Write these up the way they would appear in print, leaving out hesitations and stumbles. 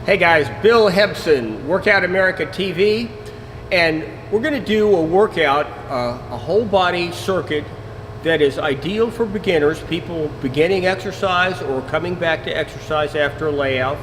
Hey guys, Bill Hebson, Workout America TV, and we're going to do a workout, a whole body circuit that is ideal for beginners, people beginning exercise or coming back to exercise after a layoff.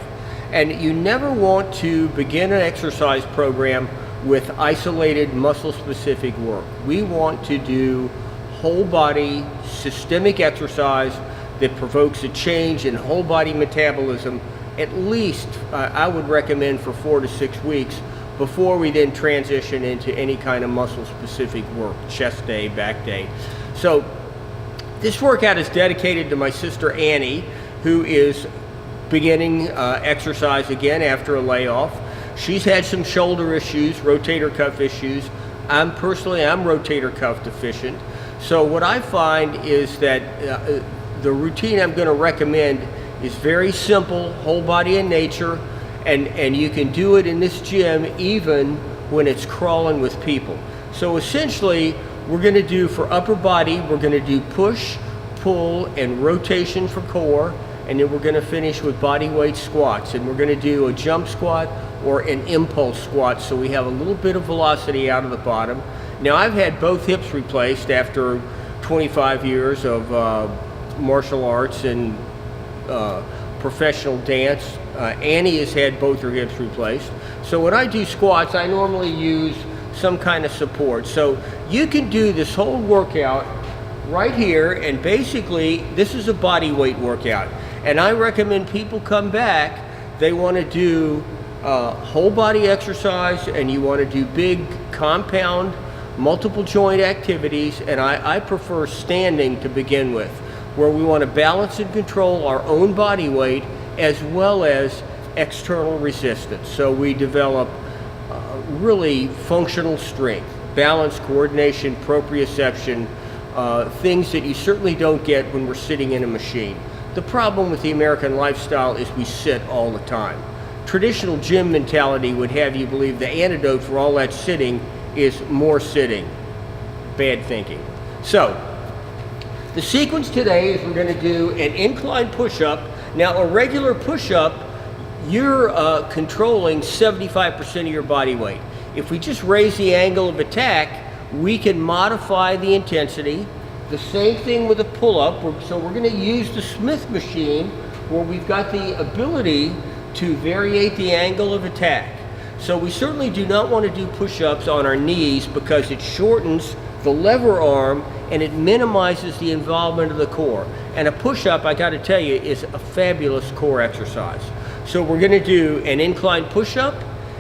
And you never want to begin an exercise program with isolated muscle-specific work. We want to do whole body systemic exercise that provokes a change in whole body metabolism, at least I would recommend for 4 to 6 weeks before we then transition into any kind of muscle specific work, chest day, back day. So this workout is dedicated to my sister Annie, who is beginning exercise again after a layoff. She's had some shoulder issues, rotator cuff issues. I'm rotator cuff deficient. So what I find is that the routine I'm going to recommend is very simple, whole body in nature, and you can do it in this gym even when it's crawling with people. So essentially, we're going to do for upper body, we're going to do push, pull, and rotation for core, and then we're going to finish with body weight squats, and we're going to do a jump squat or an impulse squat so we have a little bit of velocity out of the bottom. Now I've had both hips replaced after 25 years of martial arts and professional dance. Annie has had both her hips replaced. So when I do squats, I normally use some kind of support. So you can do this whole workout right here, and basically this is a body weight workout. And I recommend people come back, they want to do whole body exercise, and you want to do big compound multiple joint activities, and I prefer standing to begin with, where we want to balance and control our own body weight as well as external resistance. So we develop really functional strength, balance, coordination, proprioception, things that you certainly don't get when we're sitting in a machine. The problem with the American lifestyle is we sit all the time. Traditional gym mentality would have you believe the antidote for all that sitting is more sitting. Bad thinking. So the sequence today is we're going to do an incline push-up. Now a regular push-up, you're controlling 75% of your body weight. If we just raise the angle of attack, we can modify the intensity. The same thing with a pull-up. So we're going to use the Smith machine where we've got the ability to variate the angle of attack. So we certainly do not want to do push-ups on our knees because it shortens the lever arm and it minimizes the involvement of the core. And a push-up, I got to tell you, is a fabulous core exercise. So we're going to do an incline push-up,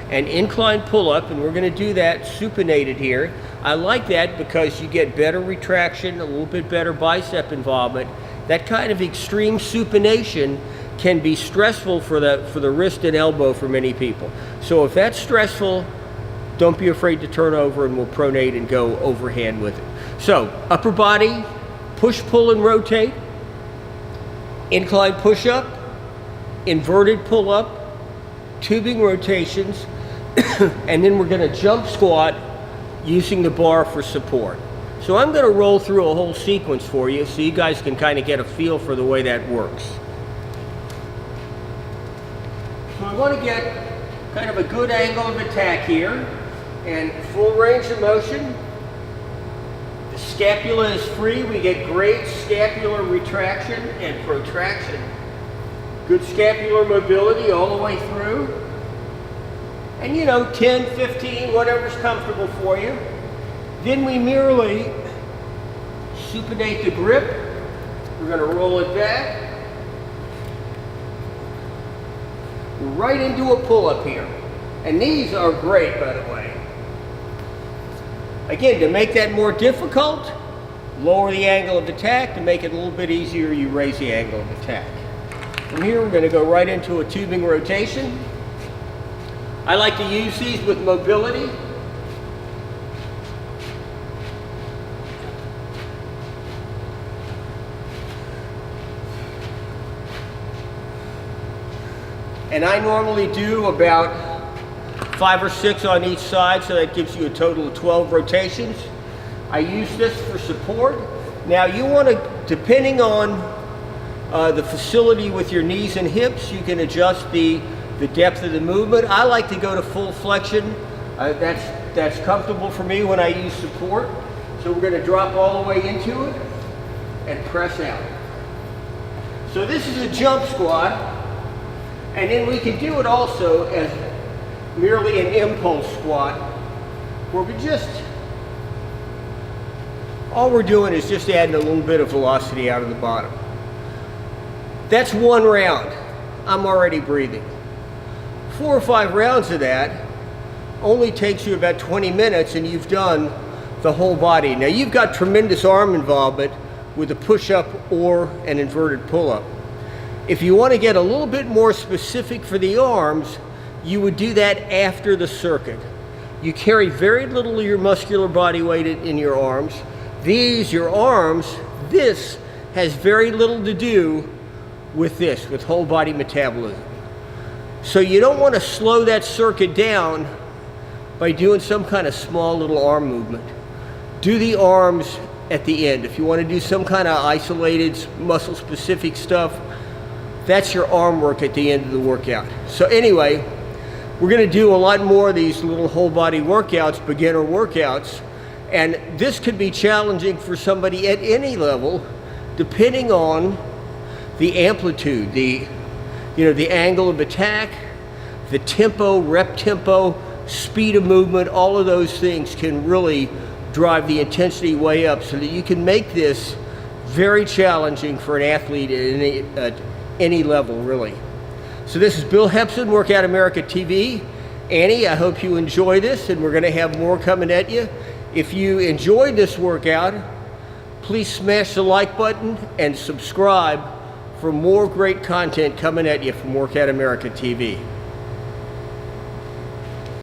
an incline pull-up, and we're going to do that supinated here. I like that because you get better retraction, a little bit better bicep involvement. That kind of extreme supination can be stressful for the wrist and elbow for many people. So if that's stressful, don't be afraid to turn over and we'll pronate and go overhand with it. So upper body, push, pull, and rotate, incline push-up, inverted pull-up, tubing rotations, and then we're going to jump squat using the bar for support. So I'm going to roll through a whole sequence for you so you guys can kind of get a feel for the way that works. So I want to get kind of a good angle of attack here and full range of motion. The scapula is free. We get great scapular retraction and protraction. Good scapular mobility all the way through. And 10, 15, whatever's comfortable for you. Then we merely supinate the grip. We're going to roll it back. Right into a pull-up here. And these are great, by the way. Again, to make that more difficult, lower the angle of attack. To make it a little bit easier, you raise the angle of attack. From here, we're going to go right into a tubing rotation. I like to use these with mobility. And I normally do about 5 or 6 on each side, so that gives you a total of 12 rotations. I use this for support. Now you want to, depending on the facility with your knees and hips, you can adjust the the depth of the movement. I like to go to full flexion. That's comfortable for me when I use support. So we're going to drop all the way into it and press out. So this is a jump squat, and then we can do it also as merely an impulse squat, where we just, all we're doing is just adding a little bit of velocity out of the bottom. That's one round. I'm already breathing. 4 or 5 rounds of that only takes you about 20 minutes and you've done the whole body. Now you've got tremendous arm involvement with a push-up or an inverted pull-up. If you want to get a little bit more specific for the arms, you would do that after the circuit. You carry very little of your muscular body weight in your arms. Your arms, this has very little to do with this, with whole body metabolism. So you don't want to slow that circuit down by doing some kind of small little arm movement. Do the arms at the end. If you want to do some kind of isolated muscle specific stuff, that's your arm work at the end of the workout. So anyway, we're going to do a lot more of these little whole body workouts, beginner workouts, and this could be challenging for somebody at any level, depending on the amplitude, the angle of attack, the tempo, rep tempo, speed of movement. All of those things can really drive the intensity way up, so that you can make this very challenging for an athlete at any level, really. So this is Bill Hepson, Workout America TV. Annie, I hope you enjoy this, and we're going to have more coming at you. If you enjoyed this workout, please smash the like button and subscribe for more great content coming at you from Workout America TV.